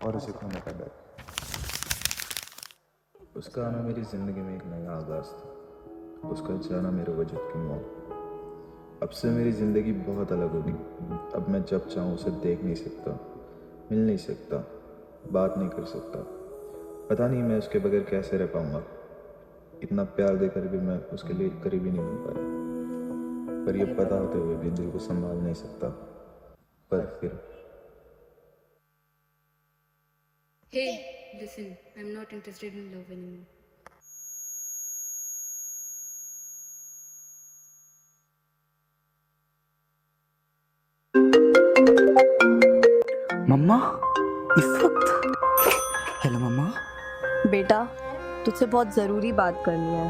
और उसे खोने का डर। उसका आना मेरी ज़िंदगी में एक नया आगाज़ था, उसका जाना मेरे वजूद की मौत। अब से मेरी ज़िंदगी बहुत अलग होगी। अब मैं जब चाहूँ उसे देख नहीं सकता, मिल नहीं सकता, बात नहीं कर सकता। पता नहीं मैं उसके बगैर कैसे रह पाऊँगा। इतना प्यार देकर भी मैं उसके लिए करीबी नहीं बन पाया। पर यह पता होते हुए भी दिल को संभाल नहीं सकता। पर फिर Hey, listen, I'm not interested in love anymore. मम्मा इस वक्त। हेलो मम्मा। बेटा, तुझसे बहुत ज़रूरी बात करनी है।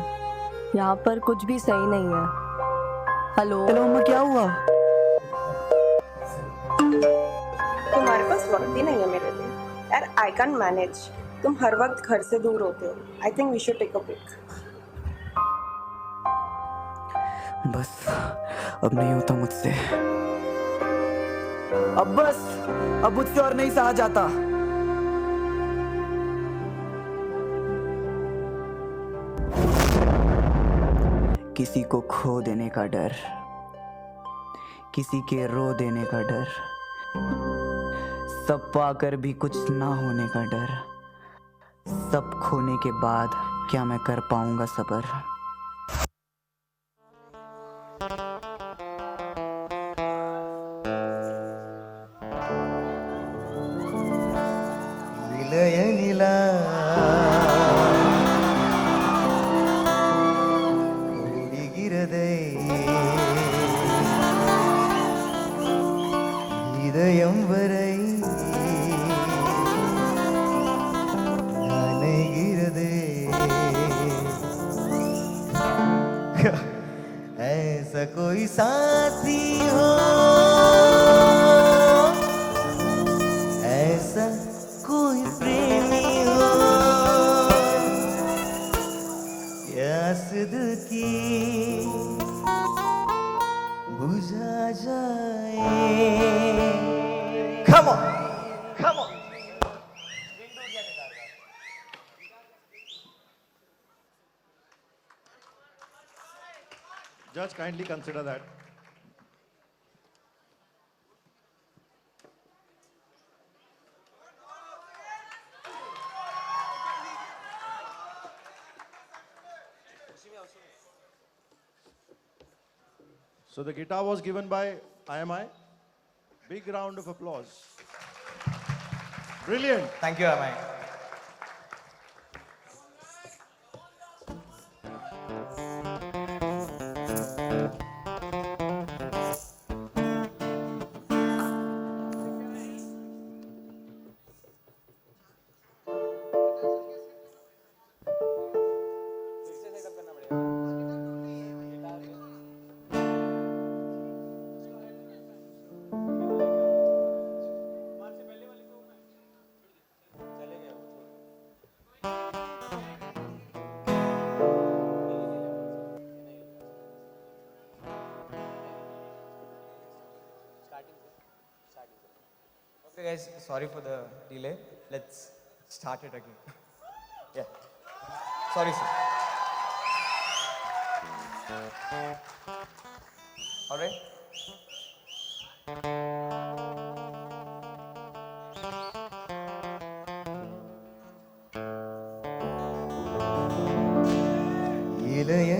यहाँ पर कुछ भी सही नहीं है। हेलो। हेलो मम्मा, क्या हुआ? तुम्हारे पास वक्त ही नहीं है मेरे लिए यार। I can manage. तुम हर वक्त घर से दूर होते हो। I think we should take a break. बस अब नहीं होता मुझसे। अब बस, अब मुझसे और नहीं सहा जाता। किसी को खो देने का डर, किसी के रो देने का डर, सब पाकर भी कुछ ना होने का डर। सब खोने के बाद क्या मैं कर पाऊंगा सबर? ವಿಲಯನಿಲ ஓடுகிறதே இதயம் வரை நனைகிறதே ऐसा कोई साथी हो, ऐसा कोई प्रेमी हो, प्यास दिल की बुझा जाए। Come on, come on. Judge, kindly consider that. So the guitar was given by IMI. Big round of applause. Brilliant. Thank you, Amai. Okay, guys, sorry for the delay. Let's start it again. Yeah. Sorry, sir. All right. இளைய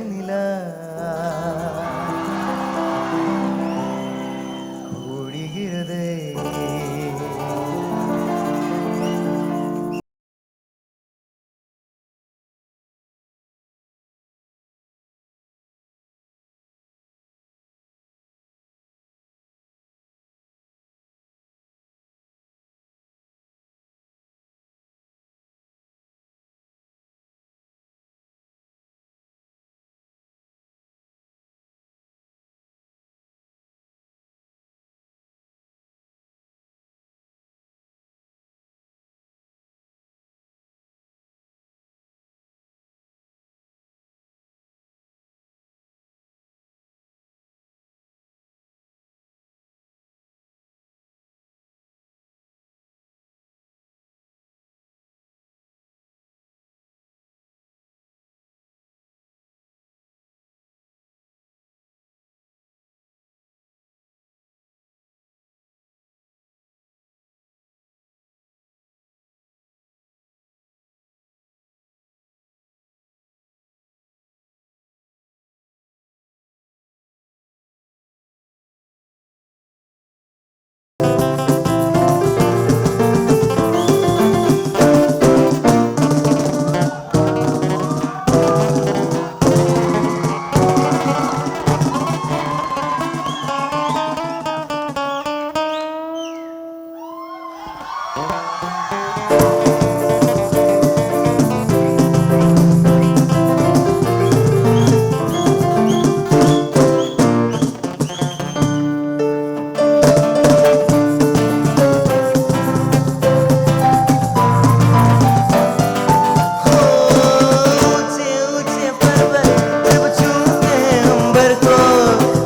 ऊंचे ऊंचे पर्वत जब छूते अंबर को,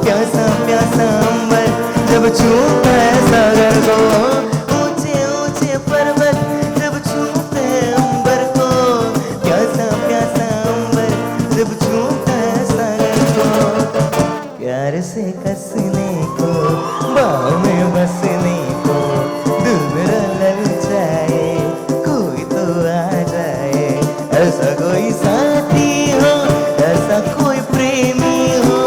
प्यासा प्यासा अंबर जब छूता है सागर को। ऊंचे ऊंचे पर्वत जब छूते अंबर को, प्यासा प्यासा अंबर जब छूता है सागर को। प्यार से कसने को, बाहों में बसने को, दिल मेरा ललचाए, कोई तो आ जाए। ऐसा कोई साथी हो, ऐसा कोई प्रेमी हो,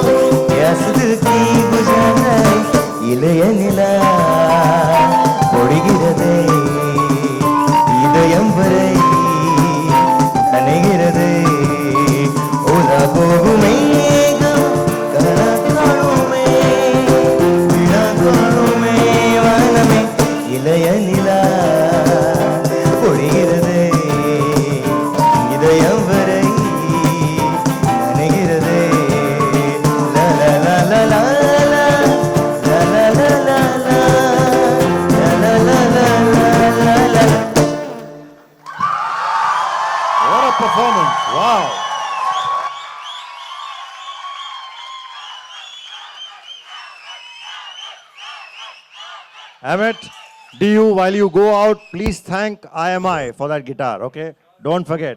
प्यास दिल की बुझा जाए। इलयनिला పొడిగిరదే இதயம் வரை கனைகிறதே ஓலா போகுமேகம் கனா காணுமே வினா காணுமே வானமே இளையநிலா பொழிகிறதே இதயம் வரை கனைகிறதே லா லா லா லா லா லா லா லா லா லா லா லா லா லா லா. What a performance. Wow. Amit, do you, while you go out, please thank IMI for that guitar, okay? Don't forget.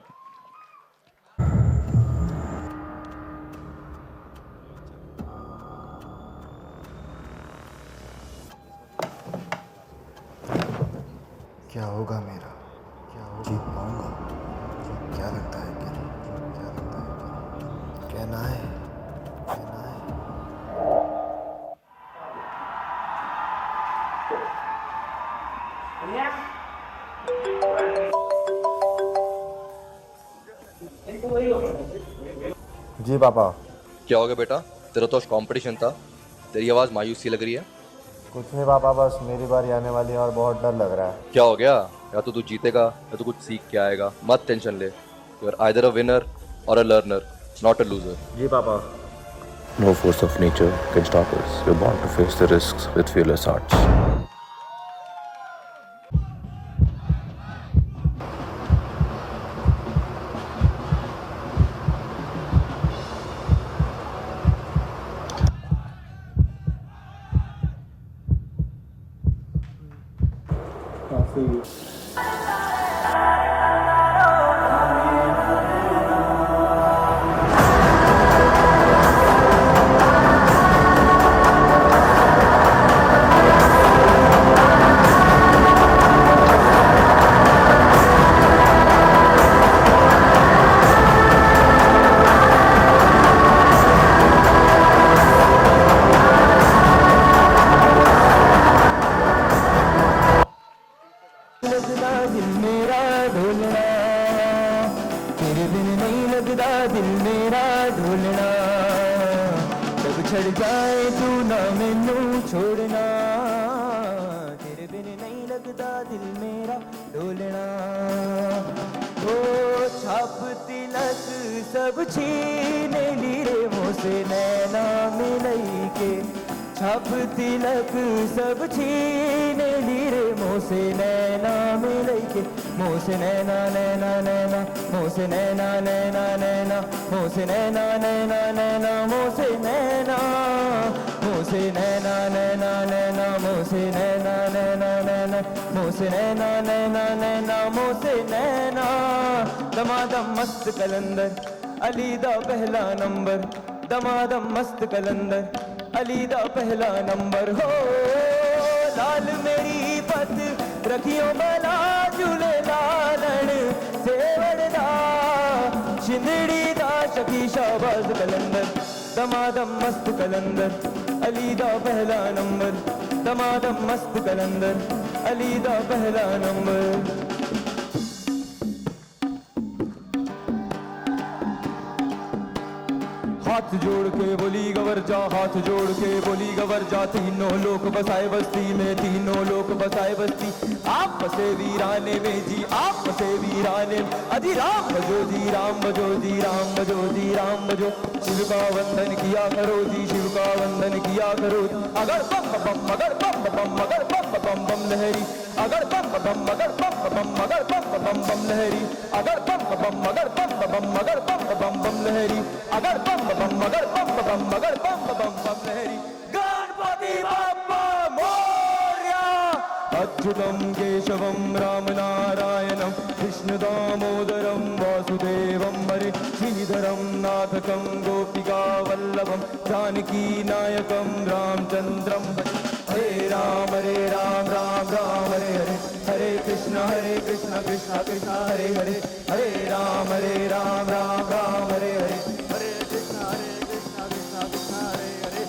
क्या होगा मेरा, क्या हो जीत पाऊंगा, क्या लगता है, क्या लगता है, कहना है, कहना है। जी पापा। क्या हो गया बेटा? तेरा तो कंपटीशन था, तेरी आवाज़ मायूसी लग रही है। कुछ नहीं पापा, बस मेरी बारी आने वाली है और बहुत डर लग रहा है। क्या हो गया? या तो तू जीतेगा या तो कुछ सीख के आएगा। मत टेंशन ले, you are either a winner or a learner, not a loser. जी पापा। No force of nature can stop us. We're born to face the risks with fearless hearts. लगदा दिल मेरा ढोलना, तेरे बिन नहीं लगदा दिल मेरा ढोलना। जब छड़ जाए तू ना मैनू छोड़ना, तेरे बिन नहीं लगदा दिल मेरा ढोलना। ओ छाप तिलक सब छीन लीरे मोसे नैना मिलई के, छाप तिलक सब छीन लीरे मोसे नैना मिलई के। मोसे नैना नैना नैना, मोसे नैना नैना नैना, मोसे नैना नैना नैना, मोसे नैना, मोसे नैना नैना नैना, मोसे नैना नैना नैना, मोसे नैना नैना नैना, मोसे नैना। दमादम मस्त कलंदर अली दा पहला नंबर, दमादम मस्त कलंदर अली दा पहला नंबर। हो लाल मेरी पत रखियो बला झूले लालन सेवड़दा, शिंदड़ी दा शकी शाबाज कलंदर, दमादम मस्त कलंदर अली दा पहला नंबर, दमादम मस्त कलंदर अली दा पहला नंबर। हाथ जोड़ के बोली गवर जा, हाथ जोड़ के बोली गवर जा। तीनों लोक बसाए बस्ती में, तीनों लोक बसाए बस्ती। आप बसे वीराने में जी, आप बसे वीराने में। अजी राम बजो जी, राम बजो जी, राम बजो जी, राम बजो। शिव का वंदन किया करो जी, शिव का वंदन किया करो। अगर बम बम मगर बम बम मगर बम बम बम लहरी। अगर बम बम मगर बम बम मगर बम बम बम लहरी। अगर बम बम मगर बम बम मगर बम बम बम लहरी। अगर बम बम मगर बम बम मगर बम बम बम लहरी। गणपति बप्पा मोरया। अच्युतं केशवं रामनारायणं कृष्ण दामोदरं वासुदेवं हरे। श्रीधरं नाथकं गोपिका वल्लभं जानकी नायकं रामचन्द्रं भजे। हरे राम राम राम हरे हरे। हरे कृष्ण कृष्ण कृष्ण हरे हरे। हरे राम राम राम हरे हरे। हरे Krishna Krishna Krishna Hare Hare.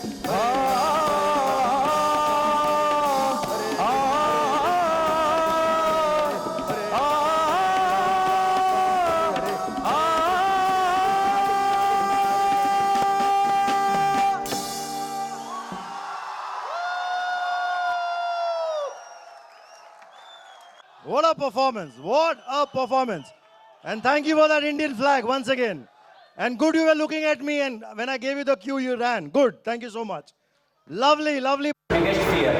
What a performance! What a performance! And thank you for that Indian flag once again. And good you were looking at me, and when I gave you the cue, you ran. Good. Thank you so much. Lovely, lovely. Biggest fear.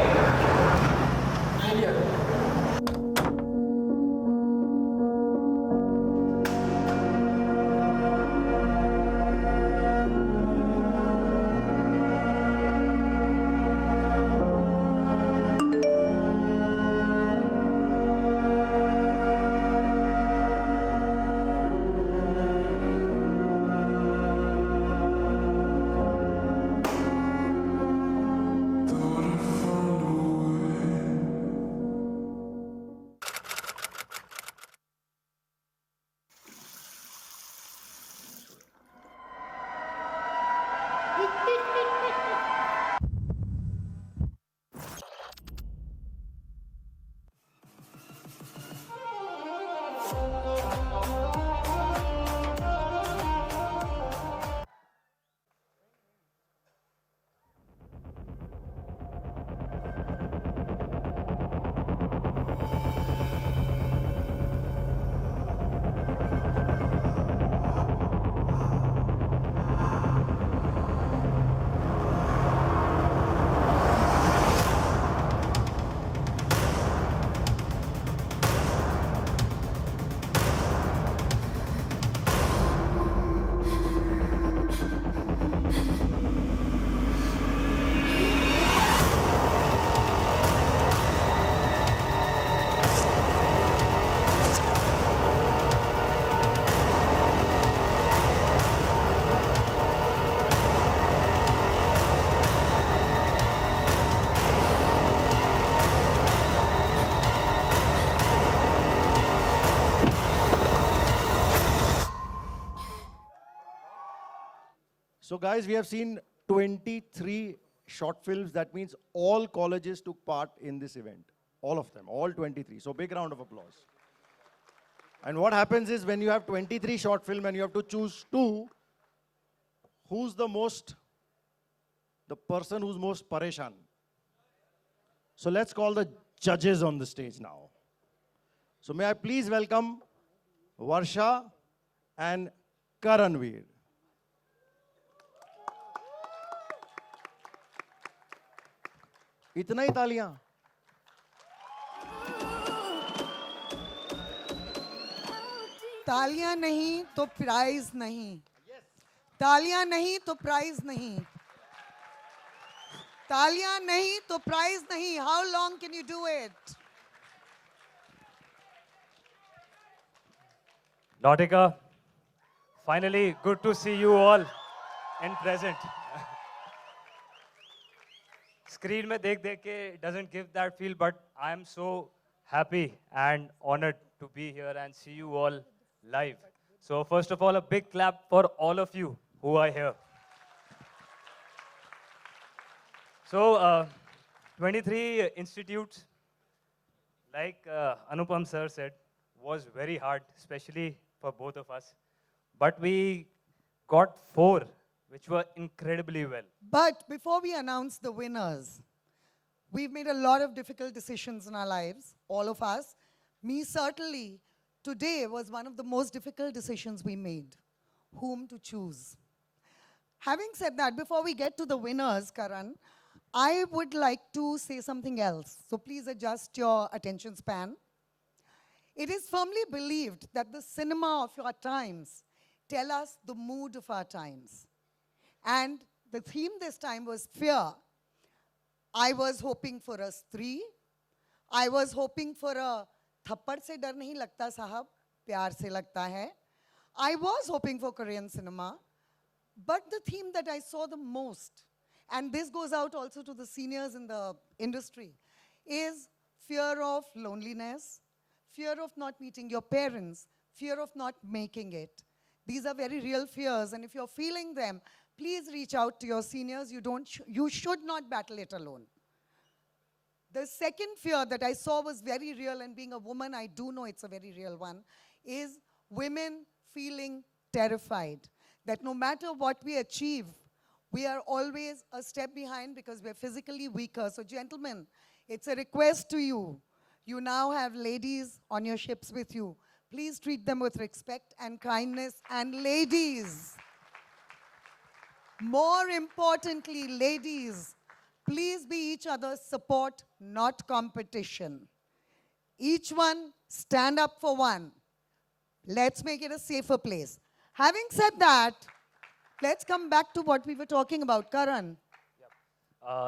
So, guys, we have seen 23 short films. That means all colleges took part in this event. All of them, all 23. So, big round of applause. And what happens is when you have 23 short film and you have to choose two, who's the person who's most pareshan? So, let's call the judges on the stage now. So, may I please welcome Varsha and Karanveer. इतना ही तालियां। तालियां नहीं तो prize नहीं, तालियां नहीं तो prize नहीं, तालियां नहीं तो प्राइज नहीं. How long can you do it? Nautica, finally good to see you all in present. Screen में देख के doesn't give that feel, but I am so happy and honored to be here and see you all live. So first of all, a big clap for all of you who are here. So 23 institutes, like Anupam sir said, was very hard, especially for both of us. But we got 4 which were incredibly well. But before we announce the winners, we've made a lot of difficult decisions in our lives, all of us. Me certainly, today was one of the most difficult decisions we made, whom to choose. Having said that, before we get to the winners, Karan, I would like to say something else. So please adjust your attention span. It is firmly believed that the cinema of your times tell us the mood of our times. And the theme this time was fear. I was hoping for a stree. I was hoping for a थप्पड़ से डर नहीं लगता साहब, प्यार से लगता है. I was hoping for Korean cinema. But the theme that I saw the most, and this goes out also to the seniors in the industry, is fear of loneliness, fear of not meeting your parents, fear of not making it. These are very real fears, and if you're feeling them, please reach out to your seniors. You should not battle it alone. The second fear that I saw was very real, and being a woman, I do know it's a very real one, is women feeling terrified that no matter what we achieve, we are always a step behind because we're physically weaker. So gentlemen, it's a request to you. You now have ladies on your ships with you. Please treat them with respect and kindness. And ladies, more importantly, ladies, please be each other's support, not competition. Each one stand up for one. Let's make it a safer place. Having said that, let's come back to what we were talking about. Karan.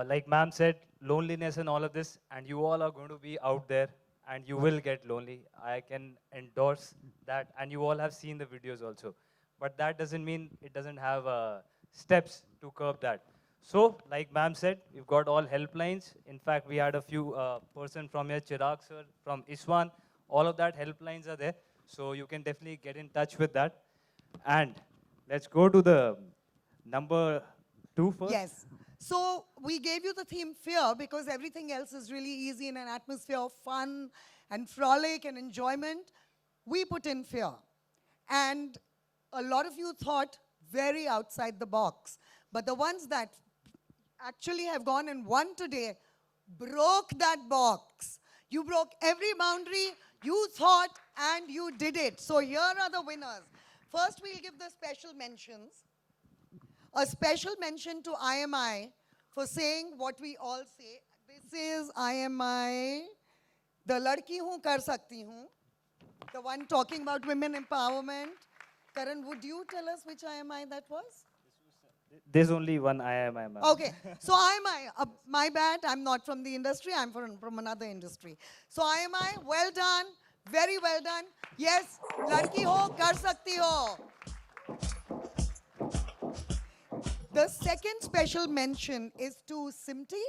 Like ma'am said, loneliness and all of this, and you all are going to be out there and you will get lonely. I can endorse that, and you all have seen the videos also. But that doesn't mean it doesn't have steps to curb that. So, like ma'am said, we've got all helplines. In fact, we had a few person from here, Chirag sir, from ISWAN. All of that helplines are there. So you can definitely get in touch with that. And let's go to the number 2 first. Yes. So we gave you the theme fear because everything else is really easy in an atmosphere of fun and frolic and enjoyment. We put in fear. And a lot of you thought very outside the box. But the ones that actually have gone and won today broke that box. You broke every boundary you thought and you did it. So here are the winners. First, we'll give the special mentions. A special mention to IMI for saying what we all say. This is IMI, the ladki hoon kar sakti hoon, the one talking about women empowerment. Karan, would you tell us which IMI that was? There's only one IMI, ma'am. Okay, so IMI, my bad, I'm not from the industry, I'm from another industry. So IMI, well done, very well done. Yes, ladki ho, kar sakti ho. The second special mention is to Simti.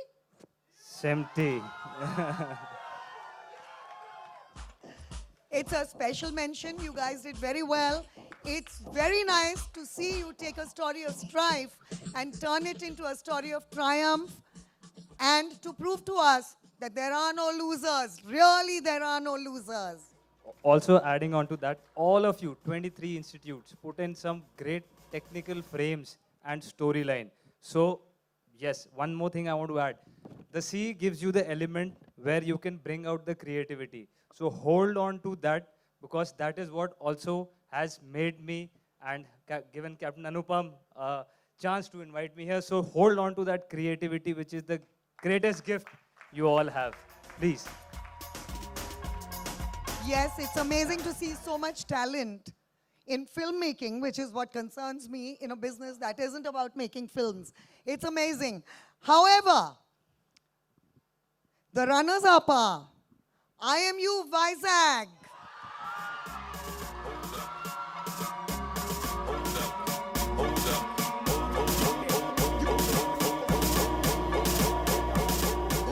Simti. It's a special mention. You guys did very well. It's very nice to see you take a story of strife and turn it into a story of triumph and to prove to us that there are no losers. Really, there are no losers. Also adding on to that, all of you, 23 institutes, put in some great technical frames and storyline. So, yes, one more thing I want to add. The C gives you the element where you can bring out the creativity. So hold on to that because that is what also has made me and given Captain Anupam a chance to invite me here. So hold on to that creativity, which is the greatest gift you all have. Please. Yes, it's amazing to see so much talent in filmmaking, which is what concerns me in a business that isn't about making films. It's amazing. However, the runners-up are IMU Vizag.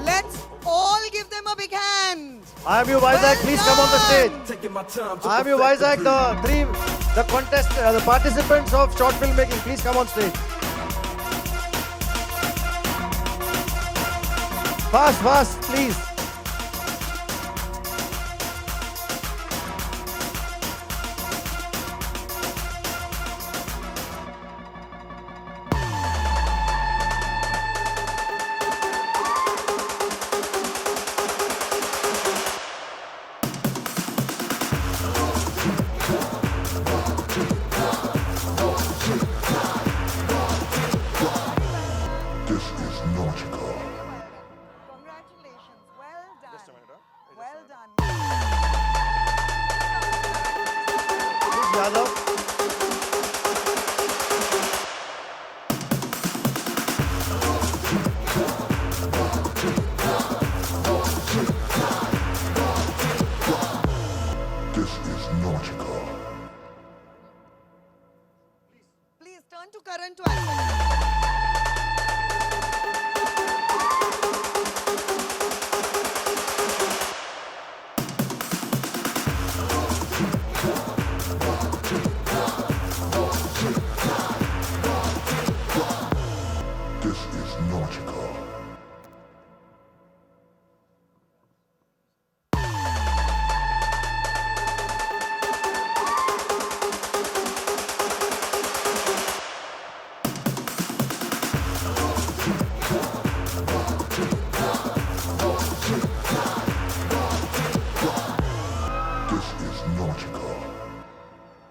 Let's all give them a big hand. IMU Vizag, please come on the stage. IMU Vizag, the participants of short filmmaking, please come on stage. Fast, please. Yadav. Please turn to Karan to answer.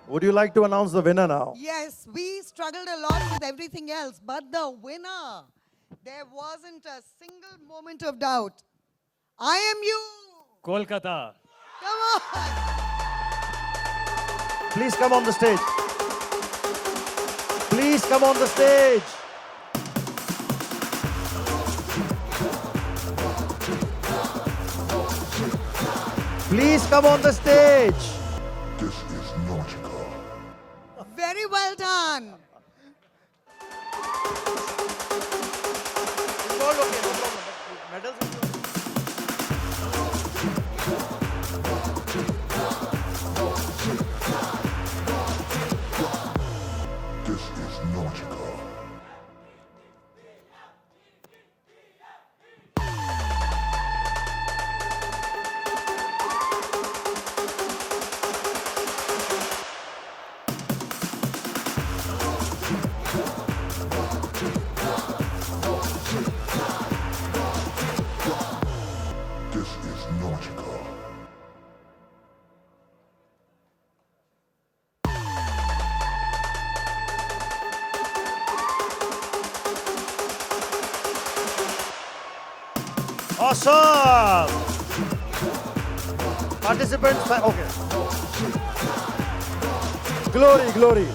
Would you like to announce the winner now? Yes, we struggled a lot with everything else, but the winner, there wasn't a single moment of doubt. I am you. Kolkata. Come on. Please come on the stage. Please come on the stage. Please come on the stage. Very well done. It's all okay, no problem. But medals will be okay. Awesome! Participants, okay. Glory, glory.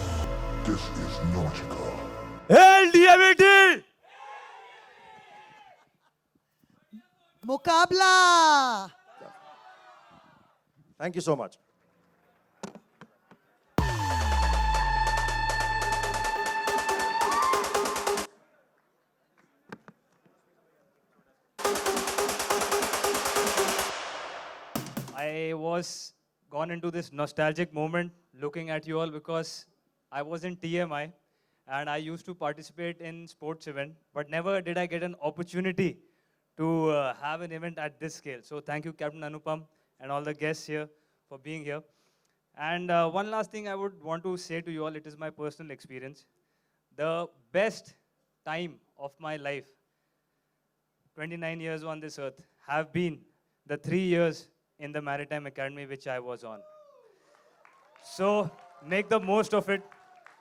Hail DMT! Mukabla. Thank you so much. I was gone into this nostalgic moment looking at you all because I was in TMI and I used to participate in sports event, but never did I get an opportunity to have an event at this scale. So thank you, Captain Anupam, and all the guests here for being here. And one last thing I would want to say to you all, it is my personal experience. The best time of my life, 29 years on this earth, have been the 3 years in the Maritime Academy which I was on. So make the most of it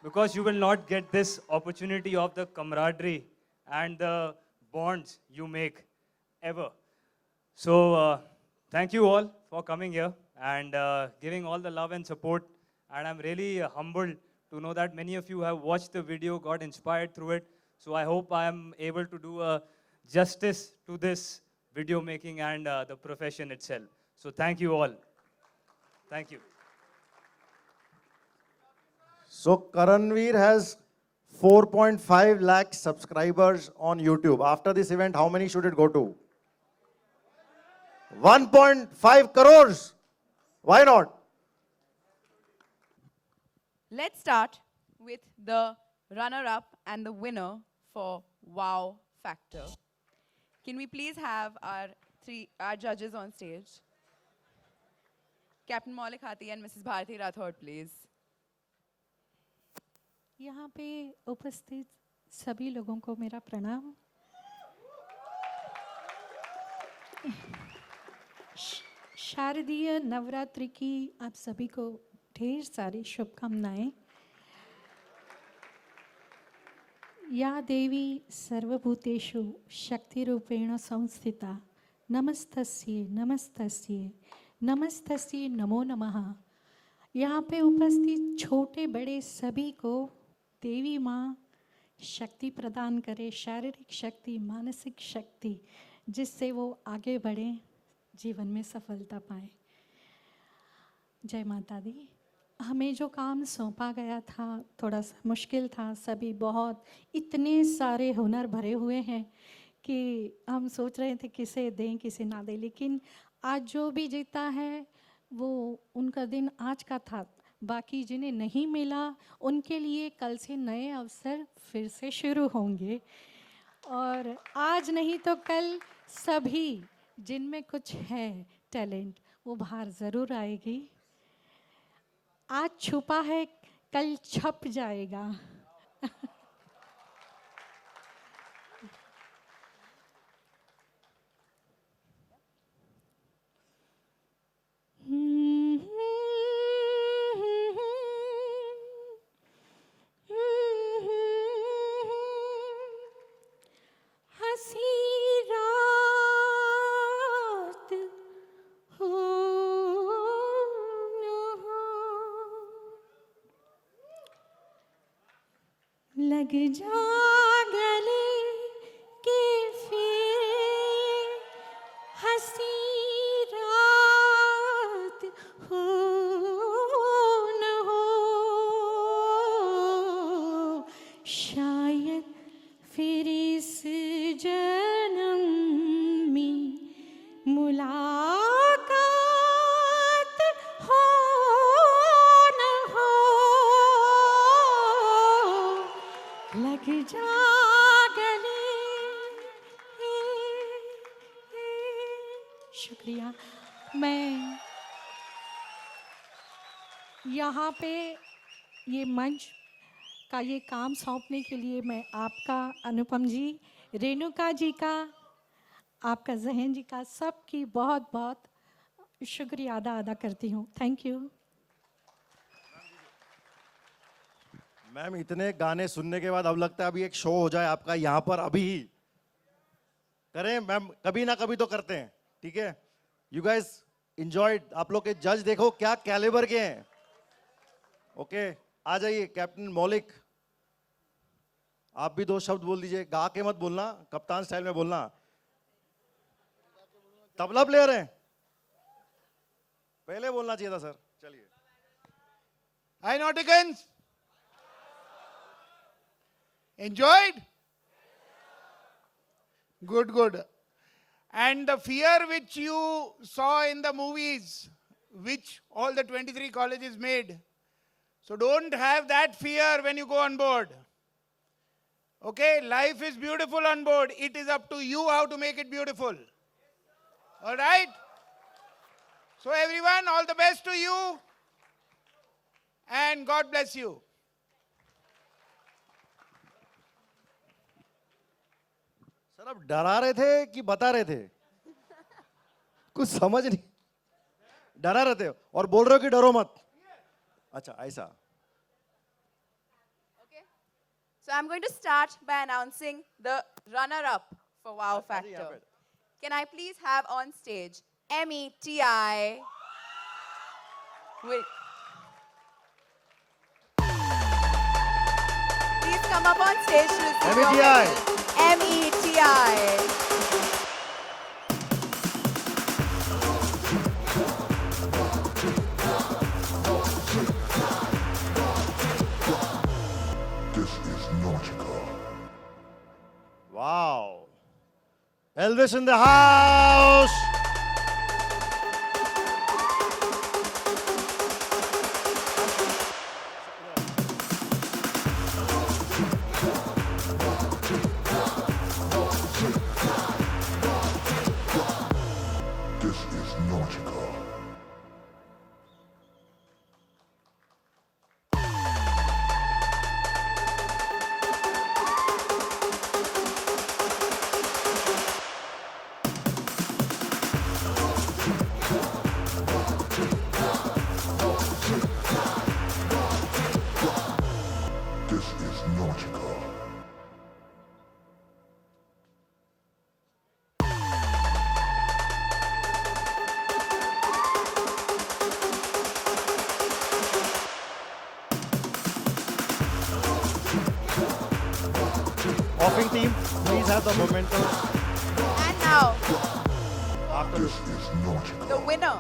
because you will not get this opportunity of the camaraderie and the bonds you make ever. So thank you all for coming here and giving all the love and support. And I'm really humbled to know that many of you have watched the video, got inspired through it. So I hope I am able to do justice to this video making and the profession itself. So thank you all. Thank you. So Karanveer has 4.5 lakh subscribers on YouTube. After this event, how many should it go to? 1.5 crores. Why not? Let's start with the runner-up and the winner for Wow Factor. Can we please have our judges on stage? Captain Maulik Hathi and Mrs. Bharati Rathod, please. यहाँ पे उपस्थित सभी लोगों को मेरा प्रणाम। शारदीय नवरात्रि की आप सभी को ढेर सारी शुभकामनाएं। या देवी सर्वभूतेषु शक्तिरूपेण संस्थिता नमस्तस्यै नमस्तस्यै नमस्तस्यै नमो नमः। यहाँ पे उपस्थित छोटे बड़े सभी को देवी माँ शक्ति प्रदान करे, शारीरिक शक्ति, मानसिक शक्ति, जिससे वो आगे बढ़ें, जीवन में सफलता पाएं। जय माता दी। हमें जो काम सौंपा गया था थोड़ा सा मुश्किल था, सभी बहुत इतने सारे हुनर भरे हुए हैं कि हम सोच रहे थे किसे दें किसे ना दें, लेकिन आज जो भी जीता है वो उनका दिन आज का था। बाकी जिन्हें नहीं मिला उनके लिए कल से नए अवसर फिर से शुरू होंगे, और आज नहीं तो कल सभी जिनमें कुछ है टैलेंट वो बाहर ज़रूर आएगी। आज छुपा है कल छप जाएगा। हंसी रात हो न हो, लग जा गले के फिर हंसी रात हो न हो, शायद फिर इस जन्म में मुलाकात हो न हो, लग जा गले। शुक्रिया। मैं यहाँ पे ये मंच का ये काम सौंपने के लिए मैं आपका, अनुपम जी, रेणुका जी का, आपका जहन जी का, सबकी बहुत बहुत शुक्रिया अदा करती हूँ। Thank you. मैम इतने गाने सुनने के बाद अब लगता है अभी एक शो हो जाए आपका यहाँ पर अभी ही करें मैम, कभी ना कभी तो करते हैं, ठीक है? यू गाइस एंजॉयड, आप लोग के जज देखो क्या कैलिबर के हैं। ओके, आ जाइए कैप्टन मौलिक, आप भी दो शब्द बोल दीजिए, गा के मत बोलना, कप्तान स्टाइल में बोलना। तबला प्लेयर हैं, पहले बोलना चाहिए था सर। चलिए। Hi Nauticans! Enjoyed? Good, good. And the fear which you saw in the movies, which all the 23 colleges made, so don't have that fear when you go on board. Okay, life is beautiful on board. It is up to you how to make it beautiful. All right? So everyone, all the best to you. And God bless you. Sir आप डरा रहे थे कि बता रहे थे? कुछ समझ नहीं। डरा रहे थे और बोल रहे हो कि डरो मत। अच्छा ऐसा। So I'm going to start by announcing the runner-up for Wow Factor. Can I please have on stage METI? Please come up on stage to receive your METI. medal. METI. Wow. Elvis in the house. Coughing team, please have the mementos. And now, After this. the winner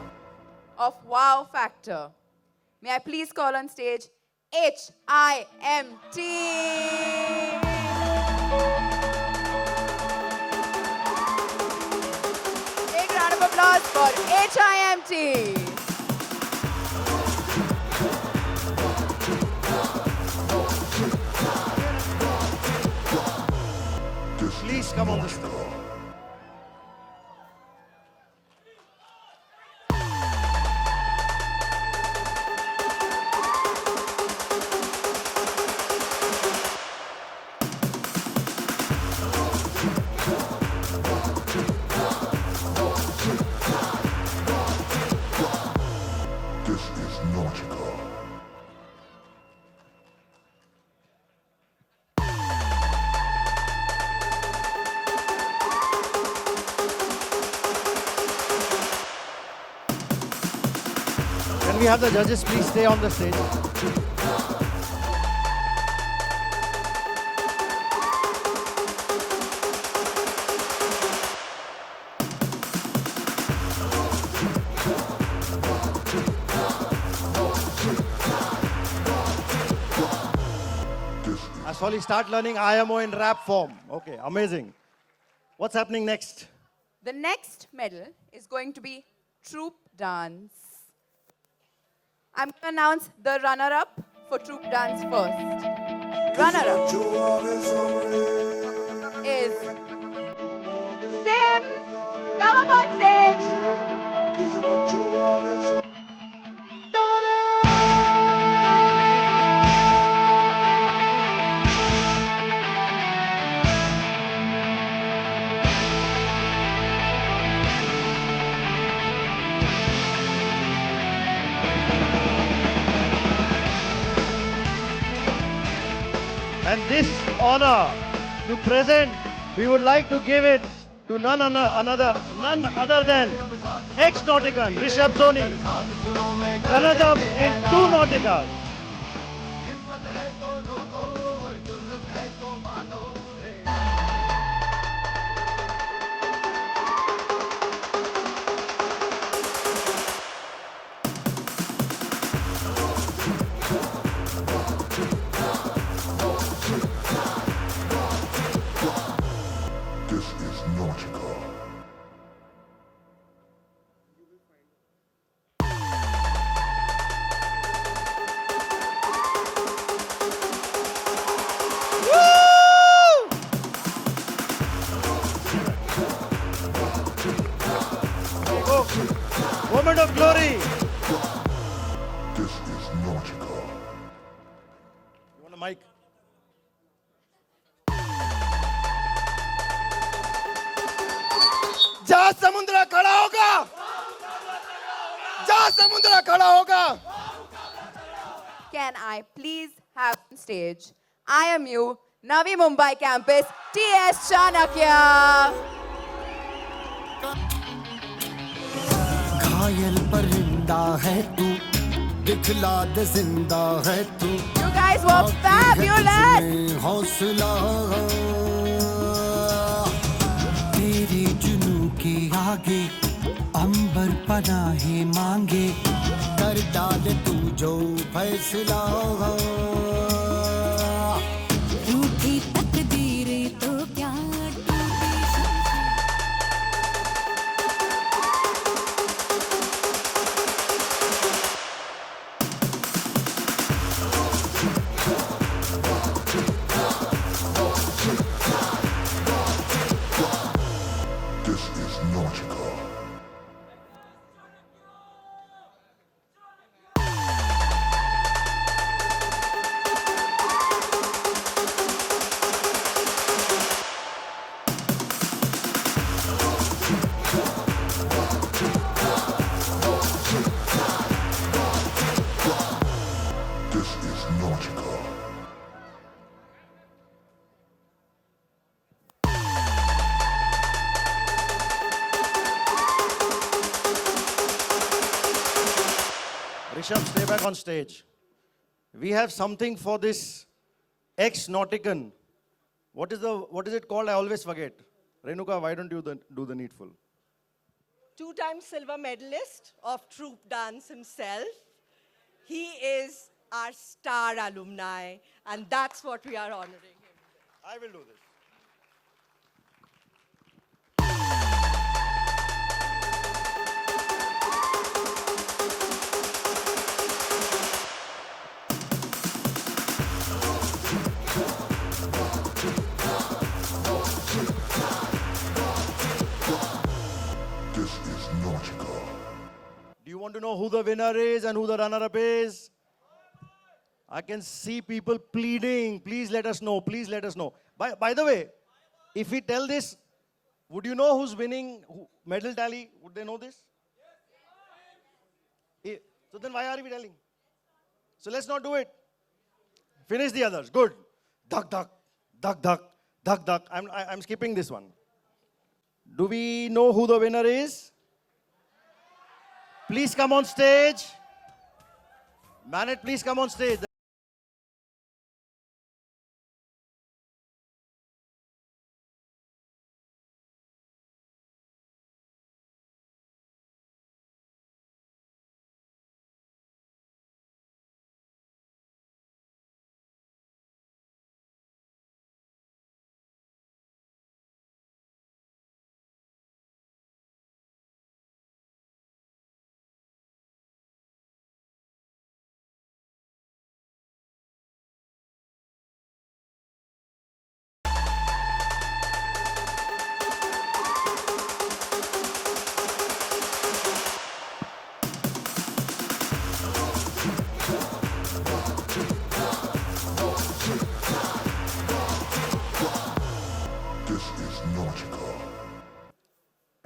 of Wow Factor. May I please call on stage HIMT. Big round of applause for HIMT. Please come on the stage. Can we have the judges please stay on the stage? Aswali, start learning IMO in rap form. Okay, amazing. What's happening next? The next medal is going to be troop dance. I'm going to announce the runner-up for troop dance first. Runner-up is Sim. Come on, Sim. And this honor to present, we would like to give it to none other than ex-Nautican Rishabh Soni, runners-up in 2 Nauticas. Moment of glory. This is Nautica. You want a mic? जहाँ समुद्र खड़ा होगा, जहाँ समुद्र खड़ा होगा. Can I please have on stage IMU Navi Mumbai campus TS Chanakya. घायल परिंदा है तू, दिखला दे जिंदा है तू. You guys were fabulous. हौसला तेरे जुनू के आगे अंबर पनाहे मांगे, कर डाल तू जो फैसला. रूठी तकदीर तो क्या Rishabh, stay back on stage. We have something for this ex-Nautican What is it called? I always forget. Renuka, why don't you do the needful? 2-time silver medalist of troop dance himself. He is our star alumni, and that's what we are honoring him. I will do this. Do you want to know who the winner is and who the runner-up is? I can see people pleading. Please let us know. Please let us know. By the way, if we tell this, would you know who's winning medal tally? Would they know this? So then why are we telling? So let's not do it. Finish the others. Good. Duck, duck, duck, duck, duck, duck. I'm skipping this one. Do we know who the winner is? Please come on stage. Manet, please come on stage.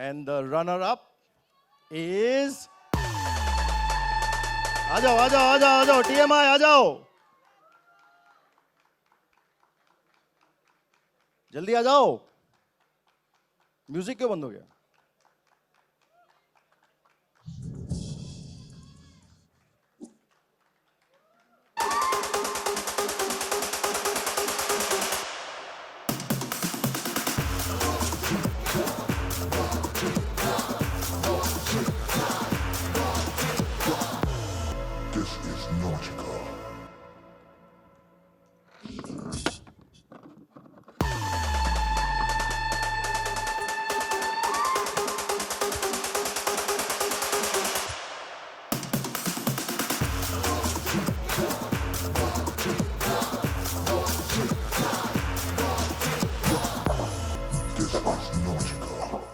And the runner-up is... आ जाओ, TMI, आ जाओ. जल्दी आ जाओ. Music क्यों बंद हो गया?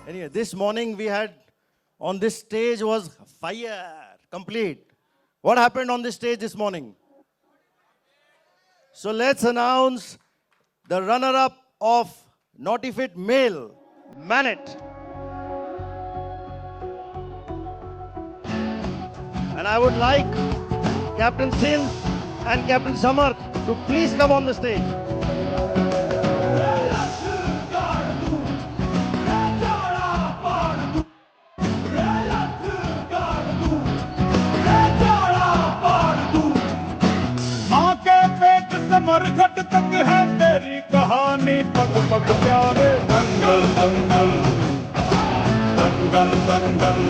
Anyway, this morning we had on this stage was fire, complete. What happened on this stage this morning? So let's announce the runner-up of Naughty Fit Male, Manet. And I would like Captain Sindh and Captain Samarth to please come on the stage. मरघट तक है तेरी कहानी पग पग प्यारे दंगल दंगल दंगल दंगल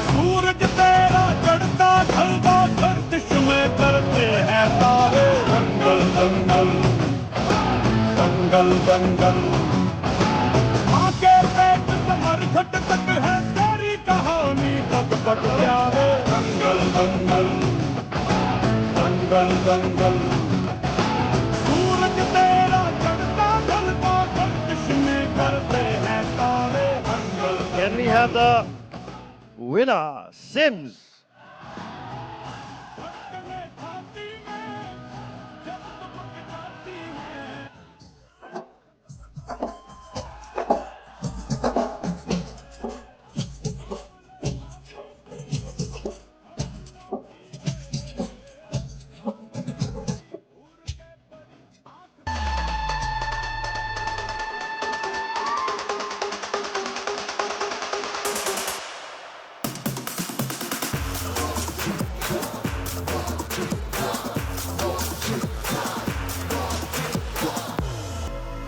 सूरज तेरा चढ़ता ढलता गर्दिश में करते हैं तारे दंगल दंगल दंगल दंगल माँ के पेट से मरघट तक है तेरी कहानी पग पग प्यारे दंगल दंगल दंगल दंगल Can we have the winner, Sims?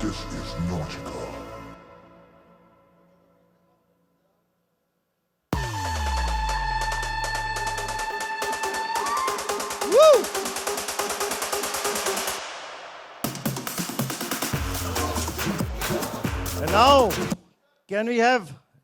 This is Nautica. Woo! And now, can we have